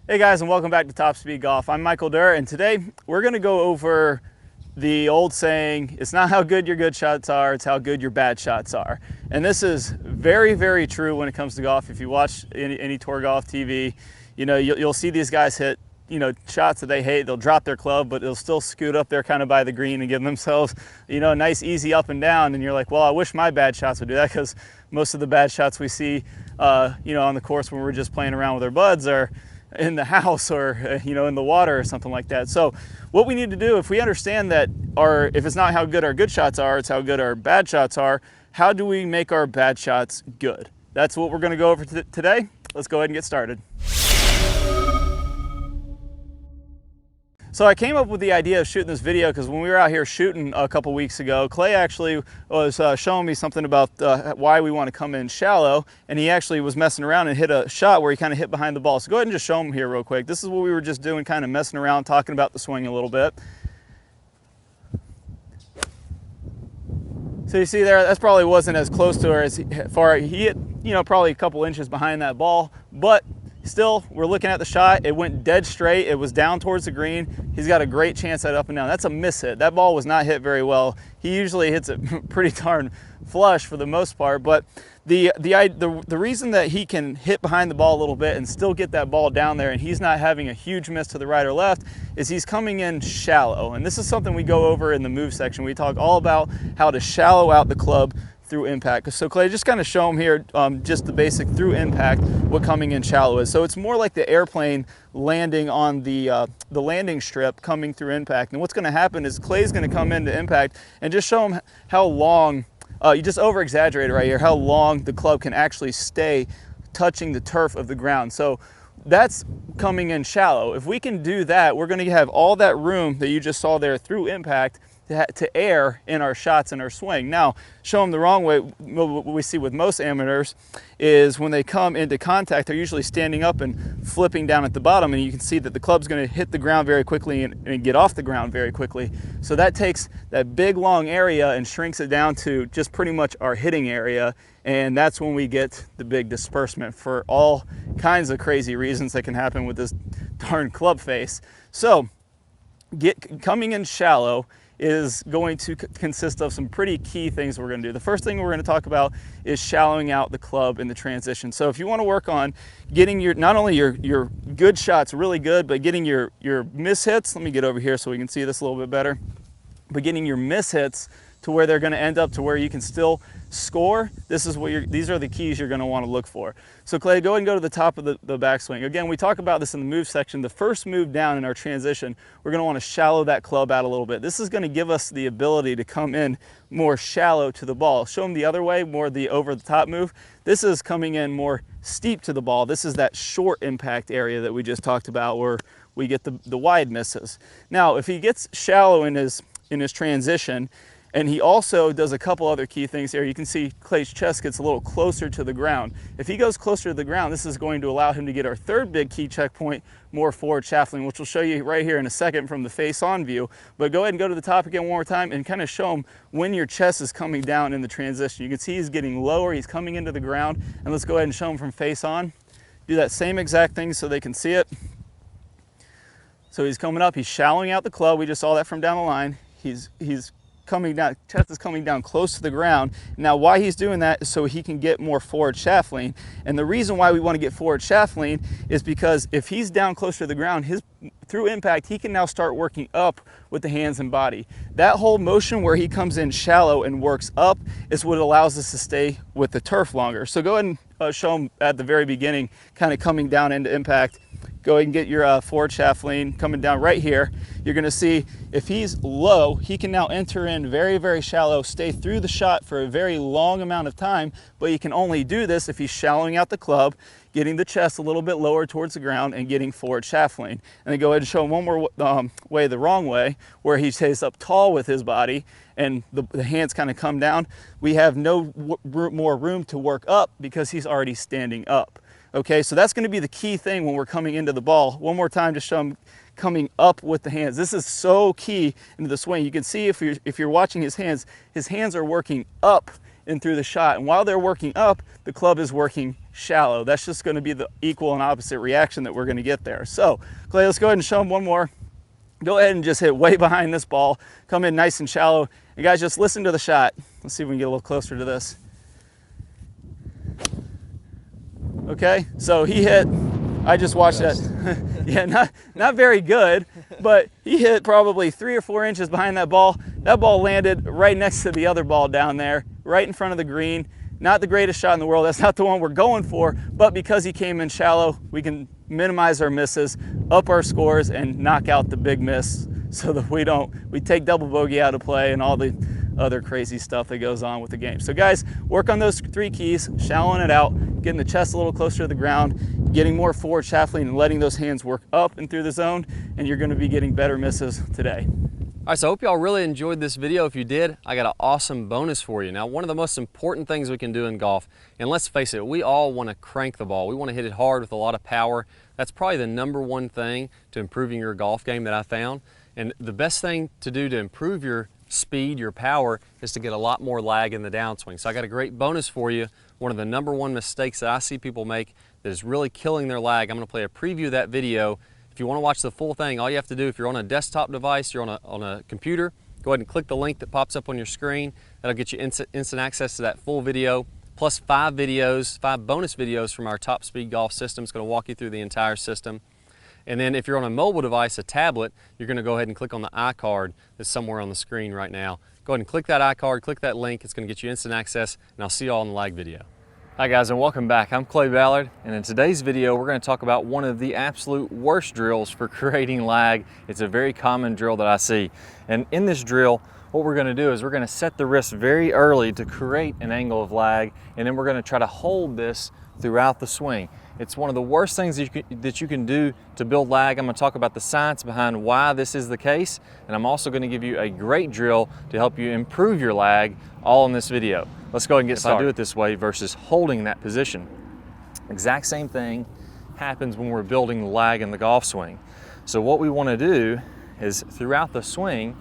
Hey guys, and welcome back to Top Speed Golf. I'm Michael Durr, and today we're going to go over the old saying, it's not how good your good shots are, it's how good your bad shots are. And this is very, very true when it comes to golf. If you watch any tour golf TV, you know, you'll see these guys hit, shots that they hate. They'll drop their club, but they'll still scoot up there kind of by the green and give themselves, a nice easy up and down. And you're like, well, I wish my bad shots would do that, because most of the bad shots we see, on the course when we're just playing around with our buds are in the house or in the water or something like that. So what we need to do, if we understand that if it's not how good our good shots are, it's how good our bad shots are, how do we make our bad shots good? That's what we're going to go over today. Let's go ahead and get started. So I came up with the idea of shooting this video because when we were out here shooting a couple weeks ago, Clay actually was showing me something about why we want to come in shallow, and he actually was messing around and hit a shot where he kind of hit behind the ball. So go ahead and just show him here real quick. This is what we were just doing, kind of messing around, talking about the swing a little bit. So you see there, that probably wasn't as close to her as far. He hit, probably a couple inches behind that ball, but still, we're looking at the shot. It went dead straight. It was down towards the green. He's got a great chance at up and down. That's a miss hit. That ball was not hit very well. He usually hits it pretty darn flush for the most part, but the reason that he can hit behind the ball a little bit and still get that ball down there and he's not having a huge miss to the right or left is he's coming in shallow. And this is something we go over in the move section. We talk all about how to shallow out the club through impact. So Clay, just kind of show them here just the basic through impact, what coming in shallow is. So it's more like the airplane landing on the landing strip coming through impact. And what's going to happen is Clay's going to come into impact and just show them how long, you just over exaggerate right here, how long the club can actually stay touching the turf of the ground. So that's coming in shallow. If we can do that, we're going to have all that room that you just saw there through impact to air in our shots and our swing. Now, show them the wrong way. What we see with most amateurs is when they come into contact, they're usually standing up and flipping down at the bottom, and you can see that the club's going to hit the ground very quickly and get off the ground very quickly. So that takes that big long area and shrinks it down to just pretty much our hitting area, and that's when we get the big disbursement for all kinds of crazy reasons that can happen with this darn club face. So coming in shallow is going to consist of some pretty key things we're going to do. The first thing we're going to talk about is shallowing out the club in the transition. So if you want to work on getting not only your good shots really good, but getting your miss hits, let me get over here so we can see this a little bit better, but getting your miss hits to where they're going to end up to where you can still score, these are the keys you're going to want to look for. So Clay, go ahead and go to the top of the backswing. Again, we talk about this in the move section. The first move down in our transition, we're going to want to shallow that club out a little bit. This is going to give us the ability to come in more shallow to the ball. Show them the other way, more the over the top move. This is coming in more steep to the ball. This is that short impact area that we just talked about where we get the wide misses. Now, if he gets shallow in his transition, and he also does a couple other key things here. You can see Clay's chest gets a little closer to the ground. If he goes closer to the ground, this is going to allow him to get our third big key checkpoint, more forward shaftling, which we'll show you right here in a second from the face-on view. But go ahead and go to the top again one more time and kind of show him when your chest is coming down in the transition. You can see he's getting lower, he's coming into the ground. And let's go ahead and show him from face-on. Do that same exact thing so they can see it. So he's coming up, he's shallowing out the club. We just saw that from down the line. He's coming down, chest is coming down close to the ground. Now why he's doing that is so he can get more forward shaft lean. And the reason why we want to get forward shaft lean is because if he's down closer to the ground, through impact, he can now start working up with the hands and body. That whole motion where he comes in shallow and works up is what allows us to stay with the turf longer. So go ahead and show him at the very beginning, kind of coming down into impact. Go ahead and get your forward shaft lean coming down right here. You're going to see if he's low, he can now enter in very, very shallow, stay through the shot for a very long amount of time, but he can only do this if he's shallowing out the club, getting the chest a little bit lower towards the ground and getting forward shaft lean. And then go ahead and show him one more way, the wrong way, where he stays up tall with his body and the hands kind of come down. We have no more room to work up because he's already standing up. Okay, so that's going to be the key thing when we're coming into the ball. One more time to show him coming up with the hands. This is so key into the swing. You can see if you're watching his hands are working up and through the shot. And while they're working up, the club is working shallow. That's just going to be the equal and opposite reaction that we're going to get there. So Clay, let's go ahead and show them one more. Go ahead and just hit way behind this ball, come in nice and shallow. And guys, just listen to the shot. Let's see if we can get a little closer to this. Okay, so he hit, I just watched that. Yeah, not very good, but he hit probably 3 or 4 inches behind that ball. That ball landed right next to the other ball down there, right in front of the green. Not the greatest shot in the world. That's not the one we're going for, but because he came in shallow, we can minimize our misses, up our scores, and knock out the big miss so that we take double bogey out of play and all the other crazy stuff that goes on with the game. So guys, work on those 3 keys, shallowing it out, getting the chest a little closer to the ground, getting more forward shaft lean and letting those hands work up and through the zone, and you're gonna be getting better misses today. All right, so I hope y'all really enjoyed this video. If you did, I got an awesome bonus for you. Now, one of the most important things we can do in golf, and let's face it, we all want to crank the ball. We want to hit it hard with a lot of power. That's probably the #1 thing to improving your golf game that I found. And the best thing to do to improve your speed, your power, is to get a lot more lag in the downswing. So I got a great bonus for you. One of the #1 mistakes that I see people make that is really killing their lag. I'm going to play a preview of that video. If you want to watch the full thing, all you have to do, if you're on a desktop device, you're on a computer, go ahead and click the link that pops up on your screen. That'll get you instant access to that full video, plus 5 bonus videos from our Top Speed Golf system. It's going to walk you through the entire system. And then if you're on a mobile device, a tablet, you're going to go ahead and click on the iCard that's somewhere on the screen right now. Go ahead and click that iCard, click that link. It's going to get you instant access, and I'll see you all in the lag video. Hi guys, and welcome back. I'm Clay Ballard, and in today's video we're going to talk about one of the absolute worst drills for creating lag. It's a very common drill that I see. And in this drill, what we're going to do is we're going to set the wrist very early to create an angle of lag, and then we're going to try to hold this throughout the swing. It's one of the worst things that you can do to build lag. I'm going to talk about the science behind why this is the case, and I'm also going to give you a great drill to help you improve your lag, all in this video. Let's go ahead and get started. If I do it this way versus holding that position, exact same thing happens when we're building the lag in the golf swing. So what we want to do is throughout the swing,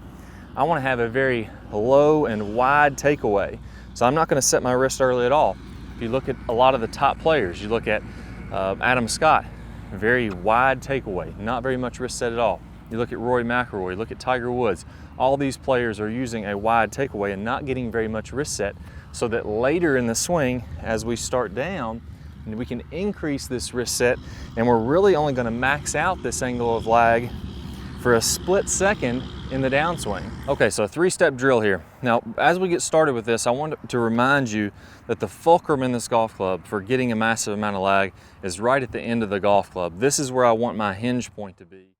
I want to have a very low and wide takeaway. So I'm not going to set my wrist early at all. If you look at a lot of the top players, you look at Adam Scott, very wide takeaway, not very much wrist set at all. You look at Rory McIlroy, you look at Tiger Woods. All these players are using a wide takeaway and not getting very much wrist set, so that later in the swing, as we start down, we can increase this wrist set, and we're really only going to max out this angle of lag for a split second in the downswing. Okay, so a 3-step drill here. Now, as we get started with this, I want to remind you that the fulcrum in this golf club for getting a massive amount of lag is right at the end of the golf club. This is where I want my hinge point to be.